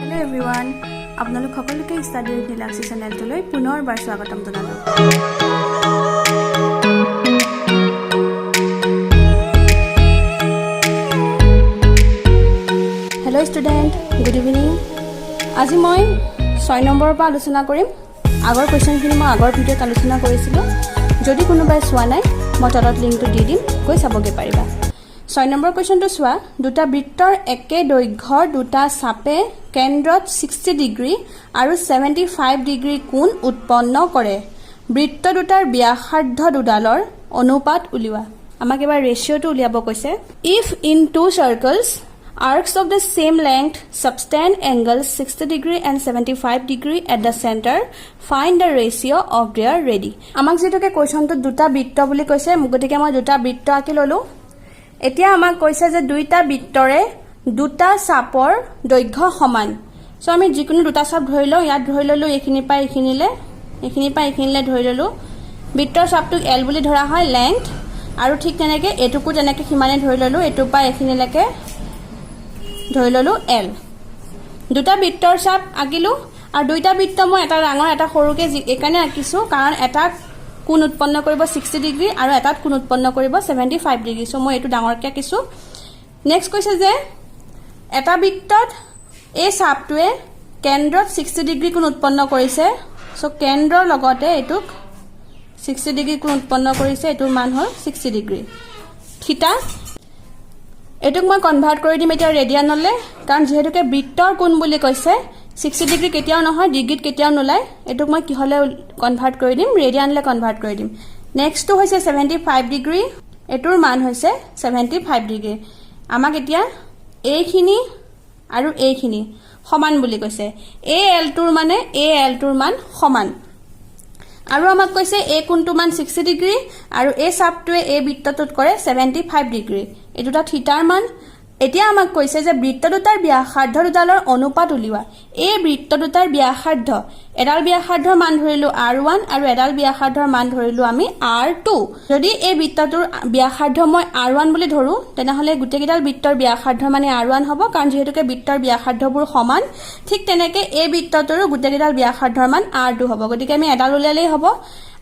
Hello everyone, আপোনালোক সকলোকে study with Nilakshi চেনেলটোলৈ পুনৰবাৰ স্বাগতম জনালোঁ। Hello' student, good evening. আজি মই 6 নম্বৰৰ পৰা আলোচনা কৰিম। আগৰ কুৱেশ্যনখিনি মই আগৰ ভিডিঅ'ত আলোচনা কৰিছিলোঁ। যদি কোনোবাই চোৱা নাই, মই তলত লিংকটো দি দিম, গৈ চাবগৈ পাৰিবা। 6 নম্বৰ কুৱেশ্যনটো চোৱা। দুটা বৃত্তৰ একে দৈৰ্ঘ্যৰ দুটা চাপে কেন্দ্ৰত 60 ডিগ্ৰী আৰু 75 ডিগ্ৰী কোণ উৎপন্ন কৰে। বৃত্ত দুটাৰ ব্যাসাৰ্ধ দুডালৰ অনুপাত উলিওৱা। আমাক এবাৰ ৰেচিঅ'টো উলিয়াব কৈছে। If in two circles arcs of the same length subtend angles 60 degree and 75 degree at the center, find the ratio of their radii. আমাক যেটোকে কোৱেশ্যনটো দুটা বৃত্ত বুলি কৈছে, গতিকে মই দুটা বৃত্ত আঁকি ললো। এতিয়া আমাক কৈছে যে দুইটা বৃত্তৰে দুটা চাপৰ দৈৰ্ঘ্য সমান। সো আমি যিকোনো দুটা চাপ ধৰি লওঁ। ইয়াত ধৰি ললো এইখিনি পাই এইখিনিলে ধৰি ললো। বৃত্তৰ চাপটো L বুলি ধৰা হয়, লেংথ, আৰু ঠিক তেনেকে এটুকু তেনেকে সিমানে ধৰি ললো। এটু পাই এইখিনিলৈকে ধৰি ললো L। দুটা বৃত্তৰ চাপ আঁকিলো, আৰু দুইটা বৃত্ত মই এটা ডাঙৰ এটা সৰুকে এইকাৰণে আঁকিছো কাৰণ এটা কোণ উৎপন্ন কৰিব 60 ডিগ্ৰী আৰু এটাত কোণ উৎপন্ন কৰিব 75 ডিগ্ৰী। সো মই এইটো ডাঙৰকে আঁকিছো। নেক্সট কৈছে যে এটা বৃত্তত এই চাপটোৱে কেন্দ্ৰত 60 ডিগ্ৰী কোণ উৎপন্ন কৰিছে। সো কেন্দ্ৰৰ লগতে এইটোক 60 ডিগ্ৰী কোণ উৎপন্ন কৰিছে। এইটোৰ মান হ'ল 60 ডিগ্ৰী। থিটা এটুক মই কনভাৰ্ট কৰি দিম এতিয়া ৰেডিয়ানলৈ, কাৰণ যেহেতুকে বৃত্তৰ কোণ বুলি কৈছে 60 ডিগ্ৰী কেতিয়াও নহয়, ডিগ্ৰীত কেতিয়াও নোলায়। এটুক মই কিহলে কনভাৰ্ট কৰি দিম, ৰেডিয়ানলৈ কনভাৰ্ট কৰি দিম। নেক্সটটো হৈছে 75 ডিগ্ৰী, এটোৰ মান হৈছে 75 ডিগ্ৰী। আমাক এতিয়া এইখিনি আৰু এইখিনি সমান বুলি কৈছে। এই এলটোৰ মান সমান, আৰু আমাক কৈছে এই কোণটোৰ মান 60 ডিগ্ৰী আৰু এই চাপটোৱে এই বৃত্তটোত কৰে 75 ডিগ্ৰী। এই দুটা থিটাৰ মান। এতিয়া আমাক কৈছে যে বৃত্ত দুটাৰ ব্যাসাৰ্ধ দুডালৰ অনুপাত উলিওৱা। এই বৃত্ত দুটাৰ ব্যাসাৰ্ধ, এডাল ব্যাসাৰ্ধৰ মান ধৰিলো R1 আৰু এডাল ব্যাসাৰ্ধৰ মান ধৰিলো আমি R2। যদি এই বৃত্তটোৰ ব্যাসাৰ্ধ মই R1 বুলি ধৰো, তেনেহলে গোটেইকেইডাল বৃত্তৰ ব্যাসাৰ্ধ মানে R1 হ'ব, কাৰণ যেহেতুকে বৃত্তৰ ব্যাসাৰ্ধবোৰ সমান। ঠিক তেনেকে এই বৃত্তটোৰো গোটেইকেইডাল ব্যাসাৰ্ধৰ মান R2 হ'ব, গতিকে আমি এডাল উলিয়ালেই হ'ব।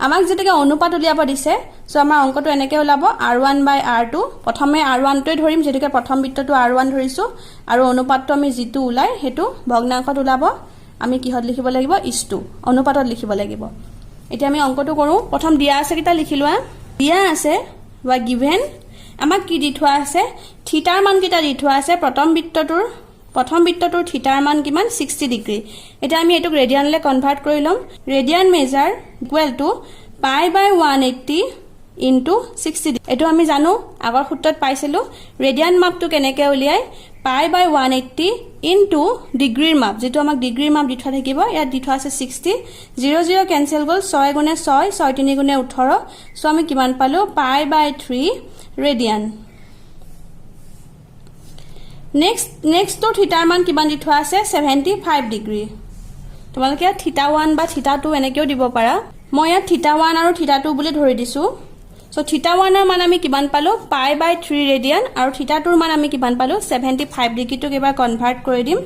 আমাক যেতিয়াকে অনুপাত উলিয়াব দিছে, সো আমাৰ অংকটো এনেকে ওলাব R1 বাই R2। প্ৰথমে R1টোৱে ধৰিম, যেতিয়াকে প্ৰথম বৃত্তটো R1 ধৰিছো, আৰু অনুপাতটো আমি যিটো ওলাই সেইটো ভগ্নাংশত ওলাব। আমি কিহত লিখিব লাগিব, ইছটো অনুপাতত লিখিব লাগিব। এতিয়া আমি অংকটো কৰো। প্ৰথম দিয়া আছে কিটা লিখি লোৱা। দিয়া আছে বা গিভেন আমাক কি দি থোৱা আছে, থিটাৰ মান কিটা দি থোৱা আছে। প্ৰথম বৃত্তটোৰ থিটাৰ মান কিমান, 60 ডিগ্ৰী। এতিয়া আমি এটোক ৰেডিয়ানলৈ কনভাৰ্ট কৰি লম। ৰেডিয়ান মেজাৰ ইকুৱেল টু পাই বাই 180 ইনটু 60। এইটো আমি জানো, আগৰ সূত্ৰত পাইছিলো। ৰেডিয়ান মাপটো কেনেকে উলিয়াই, পাই বাই 180 ইনটু ডিগ্ৰীৰ মাপ, যিটো আমাক ডিগ্ৰীৰ মাপ দি থোৱা থাকিব। ইয়াত দি থোৱা আছে 60। 0 0 কেনচেল গ'ল, 6 গুণে 6, 6 3 গুণে 18। সো আমি কিমান পালো, পাই বাই 3 ৰেডিয়ান। নেক্সট থিটাৰ মান কিমান দি থোৱা আছে, 75 ডিগ্ৰী। তোমালোকে ইয়াত থিটা 1 বা থিটা 2 এনেকেও দিব পাৰা। মই ইয়াত থিটা 1 আৰু থিটা 2 বুলি ধৰি দিছো। সো থিটা 1ৰ মান আমি কিমান পালো, পাই বাই 3 ৰেডিয়ান, আৰু থিটা 2ৰ মান আমি কিমান পালো, 75 ডিগ্ৰীটোক এবাৰ কনভাৰ্ট কৰি দিম।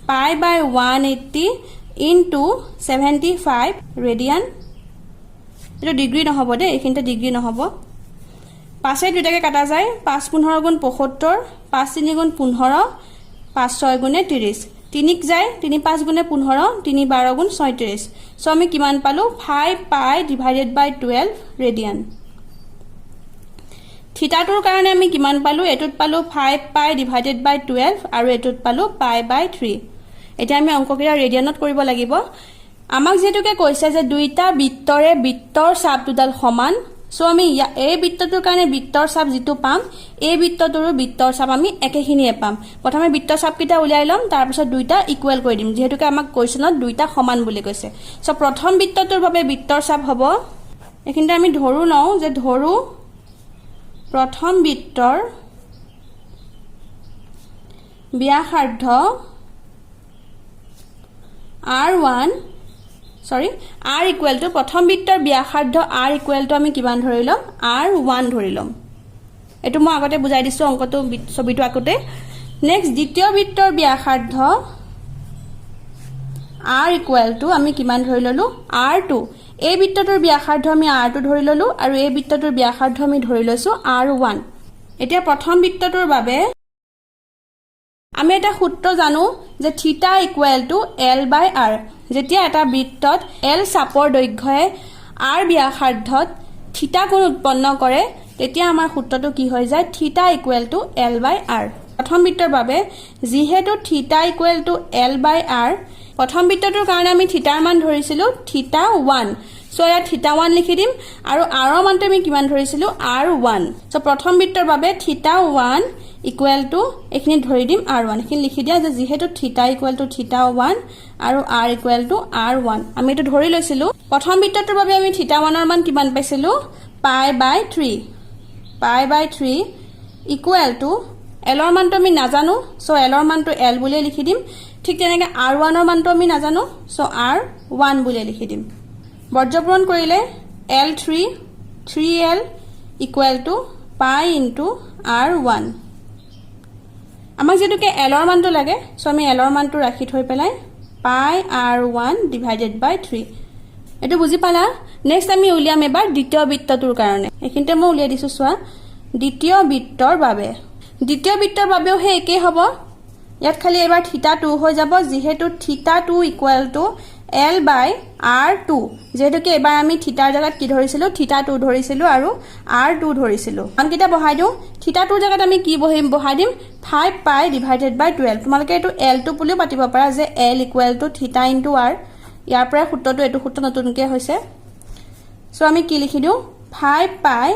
Pi by 180 into 75 radian. এইটো ডিগ্ৰী নহ'ব দেই, এইখিনিতে ডিগ্ৰী নহ'ব। 5 দুটাকে কাটা যায়, 5 15 গুণ 75, 5 3 গুণ 15, 5 6 গুণে 30। 3ক যায়, 3 5 গুণে 15, 3 12 গুণ 36। সো আমি কিমান পালো, 5 পাই ডিভাইডেড বাই 12 ৰেডিয়ান। থিটাটোৰ কাৰণে আমি কিমান পালো, এটোত পালো 5 পাই ডিভাইডেড বাই 12, আৰু এটোত পালো পাই বাই 3। এতিয়া আমি অংককেইটা ৰেডিয়ানত কৰিব লাগিব। আমাক যেটোকে কৈছে যে দুইটা বৃত্তৰে বৃত্তৰ চাপ দুডাল সমান। সো আমি এই বৃত্তটোৰ কাৰণে বৃত্তৰ চাপ যিটো পাম, এই বৃত্তটোৰো বৃত্তৰ চাপ আমি একেখিনিয়ে পাম। প্ৰথমে বৃত্তৰ চাপকেইটা উলিয়াই ল'ম, তাৰপিছত দুইটা ইকুৱেল কৰি দিম, যিহেতুকে আমাক কুৱেশ্যনত দুইটা সমান বুলি কৈছে। সো প্ৰথম বৃত্তটোৰ বাবে বৃত্তৰ চাপ হ'ব, এইখিনিতে আমি ধৰো লওঁ যে ধৰো প্ৰথম বৃত্তৰ ব্যাসাৰ্ধ R ইকুৱেল টু প্ৰথম বৃত্তৰ ব্যাসাৰ্ধ R ইকুৱেল টু আমি কিমান ধৰি ল'ম, R1 ধৰি ল'ম। এইটো মই আগতে বুজাই দিছো অংকটো ছবিটো আঁকোতে। নেক্সট দ্বিতীয় বৃত্তৰ ব্যাসাৰ্ধ r ইকুৱেল টু আমি কিমান ধৰি ললো r2 এই বৃত্তটোৰ ব্যাসাৰ্ধ আমি r2 ধৰি ললো আৰু এই বৃত্তটোৰ ব্যাসাৰ্ধ আমি ধৰি লৈছো r1 এতিয়া প্ৰথম বৃত্তটোৰ বাবে আমি এটা সূত্ৰ জানো যে theta equal to l by r যেতিয়া এটা বৃত্তত l চাপৰ দৈৰ্ঘ্যয়ে r ব্যাসাৰ্ধত থিটা কোণ উৎপন্ন কৰে তেতিয়া আমাৰ সূত্ৰটো কি হৈ যায় theta equal to l by r প্ৰথম বৃত্তৰ বাবে যিহেতু theta equal to l by r প্ৰথম বৃত্তটোৰ কাৰণে আমি থিটাৰ মান ধৰিছিলো থিটা 1 সো ইয়াত থিটা 1 লিখি দিম আৰু r ৰ মানটো আমি কিমান ধৰিছিলো r1 সো প্ৰথম বৃত্তৰ বাবে থিটা 1 ইকুৱেল টু এখিনি ধৰি দিম r1 এখিনি লিখি দিয়া যে যিহেতু থিটা ইকুৱেল টু থিটা 1 আৰু r ইকুৱেল টু r1 আমি এটো ধৰি লৈছিলো প্ৰথম বৃত্তটোৰ বাবে আমি থিটা 1 ৰ মান কিমান পাইছিলো pi by 3 equal to l ৰ মানটো আমি নাজানো সো l ৰ মানটো l বুলি লিখি দিম ঠিক তেনেকৈ r1 ৰ মানটো আমি নাজানো সো r1 বুলি লিখি দিম বৰ্জপূৰণ কৰিলে l3 3l ইকুৱেল টু পাই ইনটু r1 আমাক যেতুকে l ৰ মানটো লাগে সো আমি l ৰ মানটো ৰাখি থৈ পেলাই পাই r1 ডিভাইডেড বাই 3 এটো বুজি পালা নেক্সট আমি উলিয়াম এবাৰ দ্বিতীয় বৃত্তটোৰ কাৰণে এখিনতে মই উলিয়াই দিছো সোৱা দ্বিতীয় বৃত্তৰ বাবেও হে একে হ'ব ইয়াত খালি এবাৰ থিটা 2 হৈ যাব যেহেতু theta 2 equal to l by r2 যেহেতুকে এবাৰ আমি থিটাৰ জাগাত কি ধৰিছিলো থিটা 2 ধৰিছিলো আৰু r2 ধৰিছিলো আনকিটা বহাই দিও থিটা 2 জাগাত আমি কি বহাই দিম 5 পাই ডিভাইডেড বাই 12 তোমালোকে এটো l2 বুলিও পাতিব পাৰা যে l ইকুৱেল টু থিটা ইনটু r ইয়াৰ পৰা সূত্ৰটো এটো সূত্ৰ নতুনকৈ হৈছে সো আমি কি লিখি দিও 5 pi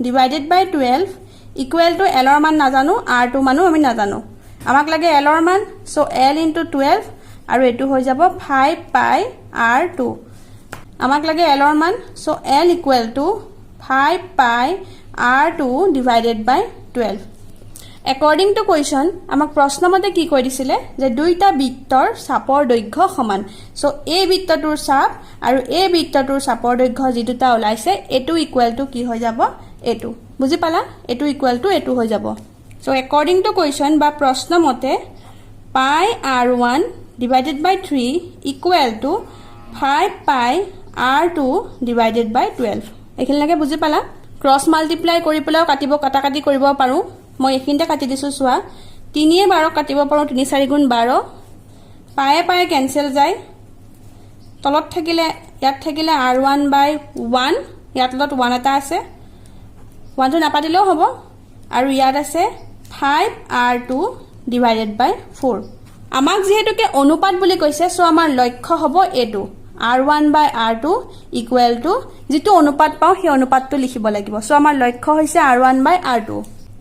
divided by 12 equal to l ৰ মান নাজানো r2 মানো আমি নাজানো আমাক লাগে l ৰ মান সো l ইনটু 12 আৰু এটো হৈ যাব 5 পাই r2 আমাক লাগে l ৰ মান so l equal to 5 pi r2 divided by 12 According to question, আমাক প্ৰশ্ন মতে কি কৈ দিছিলে যে দুইটা বৃত্তৰ চাপৰ দৈৰ্ঘ্য সমান সো এই বৃত্তটোৰ চাপ আৰু এই বৃত্তটোৰ চাপৰ দৈৰ্ঘ্য যি দুটা ওলাইছে এটো ইকুৱেল টু কি হৈ যাব এটো বুজি পালা এটো ইকুৱেল টু এটো হৈ যাব সো according to question বা প্ৰশ্ন মতে পাই r1 divided by 3 equal to 5 pi r2 divided by 12 এখিনি লাগে বুজি পালা ক্ৰস মাল্টিপ্লাই কৰি পেলাও কাটাকাটি কৰিব পাৰো মই এখিনটা কাটি দিছো সোৱা 3 এ 12 কাটিব পাৰো 3 4 গুণ 12 পায়ে কেনসেল যায় তলত থাকিলে ইয়াত থাকিলে r1 by 1 ইয়াত তলত 1 এটা আছে 1 টো নাপাতিলেও হ'ব আৰু ইয়াত আছে 5r2 divided by 4 আমাক যেহেতুকে অনুপাত বুলি কৈছে সো আমাৰ লক্ষ্য হ'ব এটো r1 by r2 equal to যেটো অনুপাত পাও সেই অনুপাতটো লিখিব লাগিব সো আমাৰ লক্ষ্য হৈছে r1 by r2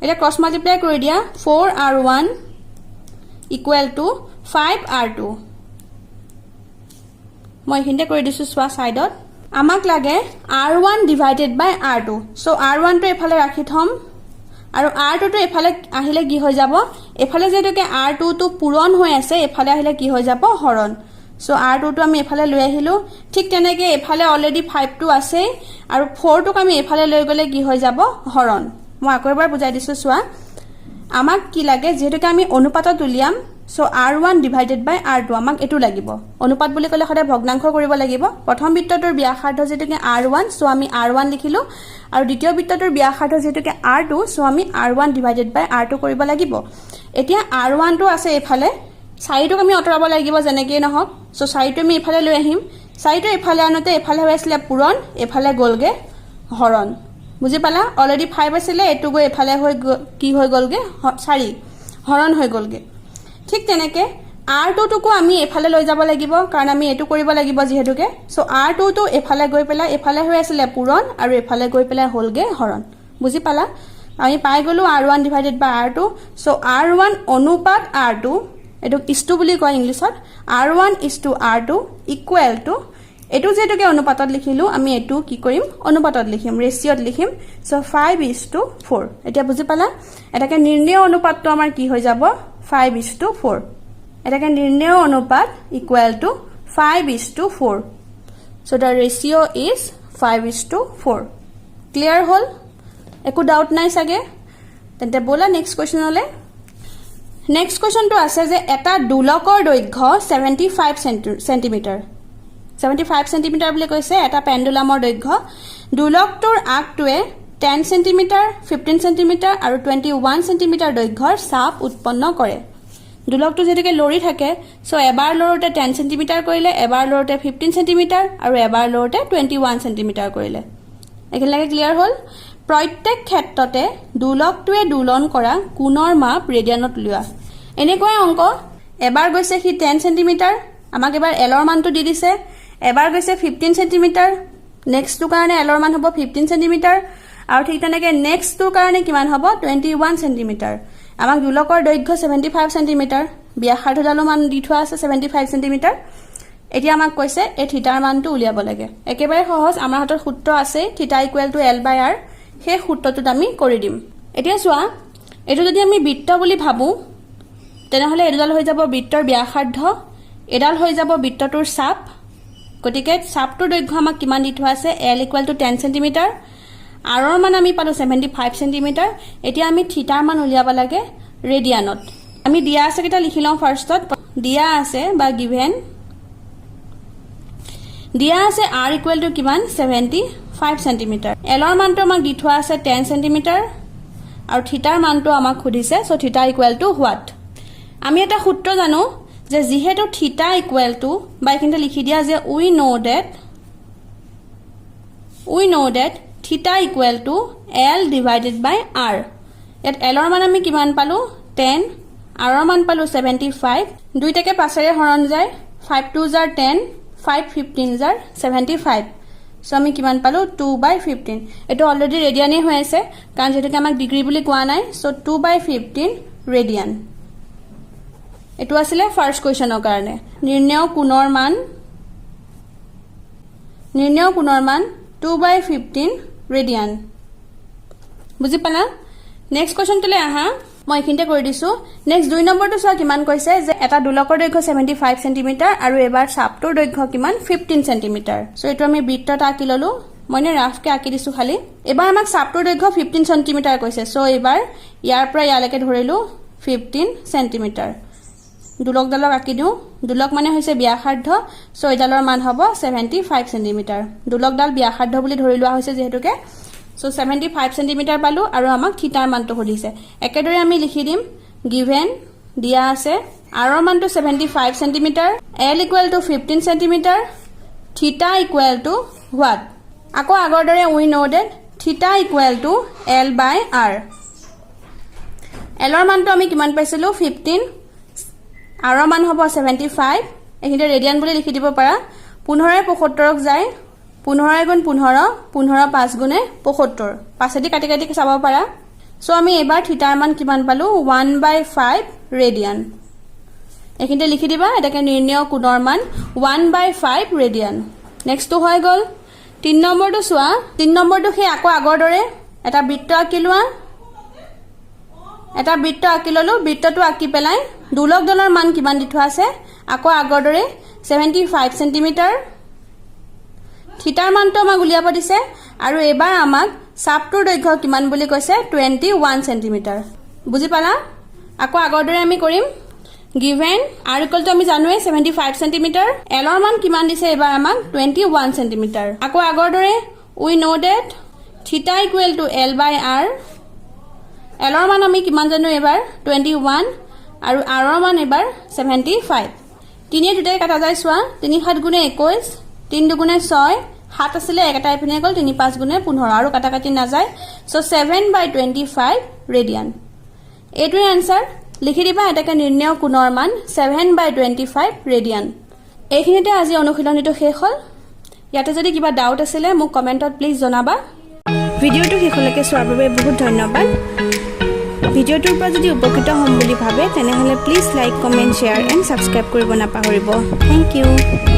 এটা ক্ৰস মাল্টিপ্লাই কৰি দিয়া 4r1 equal to 5r2 মই হিন্দে কৰি দিছো সোৱা সাইডত আমাক লাগে r1 divided by r2 so r1 টো এফালে ৰাখি থম আৰু r2 টো এফালে আহিলে কি হৈ যাব এফালে যেটোকে r2 টো পূৰণ হৈ আছে এফালে আহিলে কি হৈ যাব হৰণ সো r2 টো আমি এফালে লৈ আহিলো ঠিক তেনেকৈ এফালে অলৰেডি 5 টো আছে আৰু 4 টো আমি এফালে লৈ গলে কি হৈ যাব হৰণ মই আকৌ এবাৰ বুজাই দিছো সোৱা আমাক কি লাগে যেটোকে আমি অনুপাতত উলিয়াম so r1 divided by r2 আমাক এটো লাগিব অনুপাত বুলি কলে খডে ভগ্নাংশ কৰিব লাগিব প্ৰথম বৃত্তটোৰ ব্যাসাৰ্ধ যেটোকে r1 সো আমি r1 লিখিলো আৰু দ্বিতীয় বৃত্তটোৰ ব্যাসাৰ্ধ যেটোকে r2 সো আমি r1 divided by r2 কৰিব লাগিব এতিয়া r1 টো আছে এফালে সাইডক আমি অতৰাব লাগিব জেনেকে নহক সো সাইডটো আমি এফালে লৈ আহিম সাইডটো এফালে আনতে এফালে হৈ আছিল পূৰণ এফালে গলগে হৰণ বুজি পালা অলৰেডি 5 আছিল এটো গৈ এফালে হৈ কি হৈ গলগে 4 হৰণ হৈ গলগে ঠিক তেনেকে r2 টুকু আমি এফালে লৈ যাব লাগিব কাৰণ আমি এটো কৰিব লাগিব যেহেতুকে সো r2 টো এফালে গৈ পেলা এফালে হৈ আছিল পূৰণ আৰু এফালে গৈ পেলা হলগে হৰণ বুজি পালা আমি পাই গলো r1 divided by r2 so r1 অনুপাত r2 এটো ইছটু বুলি কয় ইংলিশত r1 is to r2 equal to এটো যেটোকে অনুপাতত লিখিলো আমি এটো কি কৰিম অনুপাতত লিখিম ৰেশিওত লিখিম সো 5:4 এটা বুজি পালা এটাকে নিৰ্ণয় অনুপাতটো আমাৰ কি হৈ যাব 5:4 এটাকে নিৰ্ণয় অনুপাত equal to 5:4 so the ratio is 5:4 clear হল একো ডাউট নাই সাগে তেন্তে বলা নেক্সট কোৱেশ্চনলে নেক্সট কুৱেশ্যনটো আছে যে এটা দুলকৰ দৈৰ্ঘ্য 75 সেন্টিমিটাৰ 75 সেন্টিমিটাৰ বুলি কৈছে এটা পেণ্ডুলামৰ দৈৰ্ঘ্য দুলকটোৰ আগটোৱে 10 সেন্টিমিটাৰ 15 সেন্টিমিটাৰ আৰু 21 সেন্টিমিটাৰ দৈৰ্ঘ্যৰ চাপ উৎপন্ন কৰে দুলকটো যেতিয়াকৈ লৰি থাকে সো এবাৰ লৰোতে 10 সেন্টিমিটাৰ কৰিলে এবাৰ লৰোতে 15 সেন্টিমিটাৰ আৰু এবাৰ লৰোতে 21 সেন্টিমিটাৰ কৰিলে একেলগে ক্লিয়াৰ হ'ল প্ৰত্যেক ক্ষেত্ৰতে দুলকটোৱে দুলন কৰা কোণৰ মাপ ৰেডিয়ানত উলিওৱা এনেকৈ অংক এবাৰ গৈছে কি 10 সেন্টিমিটাৰ আমাক এবাৰ এলৰ মানটো দি দিছে এবাৰ গৈছে 15 সেন্টিমিটাৰ নেক্সটটো কাৰণে এলৰ মান হ'ব 15 সেন্টিমিটাৰ আৰু ঠিক তেনেকৈ নেক্সটটোৰ কাৰণে কিমান হ'ব 21 সেন্টিমিটাৰ আমাক দুলকৰ দৈৰ্ঘ্য 75 সেন্টিমিটাৰ ব্যাসাৰ্ধডালৰ মান দি থোৱা আছে 75 সেন্টিমিটাৰ এতিয়া আমাক কৈছে এই থিটাৰ মানটো উলিয়াব লাগে একেবাৰে সহজ আমাৰ হাতত সূত্ৰ আছে থিটা = L/R সেই সূত্ৰটোত আমি কৰি দিম এতিয়া চোৱা এটো যদি আমি বৃত্ত বুলি ভাবো তেনেহলে এডাল হৈ যাব বৃত্তৰ ব্যাসাৰ্ধ এডাল হৈ যাব বৃত্তটোৰ চাপ গতিকে চাপটোৰ দৈৰ্ঘ্য আমাক কিমান দি থোৱা আছে L = 10 সেন্টিমিটাৰ আৰৰ মান আমি পালো 75 সেন্টিমিটাৰ এতিয়া আমি থিটাৰ মান উলিয়াব লাগে ৰেডিয়ানত আমি দিয়া আছে কিটা লিখি লওঁ ফাৰ্ষ্টত দিয়া আছে বা গিভেন দিয়া আছে R = কিমান 75 সেন্টিমিটাৰ এলৰ মানটো আমাক দি থোৱা আছে 10 সেন্টিমিটাৰ আৰু থিটাৰ মানটো আমাক খুদিছে সো থিটা = হোৱাট আমি এটা সূত্ৰ জানো যে যেহেতু থিটা = বা এখানে লিখি দিয়া যে উই নো দ্যাট থিটা = L/R ইয়াত এলৰ মান আমি কিমান পালো 10 আৰৰ মান পালো 75 দুইটাকে পাঁচেৰে হৰণ যায় 5 2 * 10 5 15 * 75 সো আমি কিমান পালো 2/15 এটো অলৰেডি ৰেডিয়ানে হৈ আছে কাৰণ যেটো আমাক ডিগ্ৰী বুলি কোৱা নাই সো 2/15 ৰেডিয়ান এটো আছিল ফাৰ্স্ট কোৱেশ্চনৰ কাৰণে নিৰ্ণয় কোণৰ মান 2/15 ৰেডিয়ান বুজি পালা নেক্সট কোৱেশ্চনটোলে আহা মই এখিনতে কৰি দিছো নেক্সট 2 নম্বৰটো চোৱা কিমান কৈছে যে এটা দুলকৰ দৈৰ্ঘ্য 75 সেন্টিমিটাৰ আৰু এবাৰ চাপটোৰ দৈৰ্ঘ্য কিমান 15 সেন্টিমিটাৰ সো এটো আমি বৃত্তটা আঁকি ললো মইনে ৰাফকে আঁকি দিছো খালি এবাৰ আমাক চাপটোৰ দৈৰ্ঘ্য 15 সেন্টিমিটাৰ কৈছে সো এবাৰ ইয়াৰ পৰা ইয়ালৈকে ধৰিলো 15 সেন্টিমিটাৰ দুলকডালক আঁকি দিও দুলক মানে হৈছে ব্যাসাৰ্ধ সো এডালৰ মান হ'ব 75 সেন্টিমিটাৰ দুলকডাল ব্যাসাৰ্ধ বুলি ধৰি লোৱা হৈছে যেহেতুকে সো 75 সেন্টিমিটাৰ পালো আৰু আমাক থিটাৰ মানটো খুদিছে একেদৰে আমি লিখি দিম গিভেন দিয়া আছে R ৰ মানটো 75 সেন্টিমিটাৰ L = 15 সেন্টিমিটাৰ থিটা = হোৱাট আকৌ আগৰ দৰে উই নো দ্যাট থিটা = L/R এলৰ মানটো আমি কিমান পাইছিলো 15 R ৰ মান হ'ব 75 এখিনতে ৰেডিয়ান বুলি লিখি দিব পাৰা 15 75ক যায় 15 * 15 15 5 * 75 পাছেদি কাটি কাটি চাব পাৰা সো আমি এবাৰ থিটাৰ মান কিমান পালো 1/5 ৰেডিয়ান এখিনতে লিখি দিবা এটাকে নিৰ্ণয় কোণৰ মান 1/5 ৰেডিয়ান নেক্সটটো হৈ গল 3 নম্বৰটো চোৱা 3 নম্বৰটো হে আকৌ আগৰ দৰে এটা বৃত্ত আঁকি ললো বৃত্তটো আঁকি পেলাই দুলকডালৰ মান কিমান দি থোৱা আছে আকৌ আগৰ দৰে 75 সেন্টিমিটাৰ থিটাৰ মানটো আমাক উলিয়াব দিছে আৰু এবাৰ আমাক চাপটোৰ দৈৰ্ঘ্য কিমান বুলি কৈছে 21 সেন্টিমিটাৰ বুজি পালা আকৌ আগৰ দৰে আমি কৰিম গিভেন R = আমি জানোৱে 75 সেন্টিমিটাৰ এলৰ মান কিমান দিছে এবাৰ আমাক 21 সেন্টিমিটাৰ আকৌ আগৰ দৰে উই নো দ্যাট থিটা = L/R এলৰ মান আমি কিমান জানো এবাৰ 21 আৰু R ৰ মান এবাৰ 75 তিনিয়ে দুটাই কাটা যায় চোৱা 3 7 * 21 3 2 * 6 7 আছিলে একটা ইপিনে গল 3 5 * 15 আৰু কাটা কাটি না যায় সো 7/25 ৰেডিয়ান এটোই आंसर লিখি দিবা এটাকে নিৰ্ণয় কোণৰ মান 7/25 ৰেডিয়ান এইখিনিতে আজি অনুশীলনীটো শেষ হল ইয়াতে যদি কিবা ডাউট আছিল মোক কমেন্টত প্লিজ জনাবা ভিডিওটো শেষলৈকে চোৱাৰ বাবে বহুত ধন্যবাদ ভিডিওটোৰ পৰা যদি উপকৃত হ'ম বুলি ভাবে তেনেহলে please like comment share and subscribe কৰিব নাপাহৰিব থ্যাংক ইউ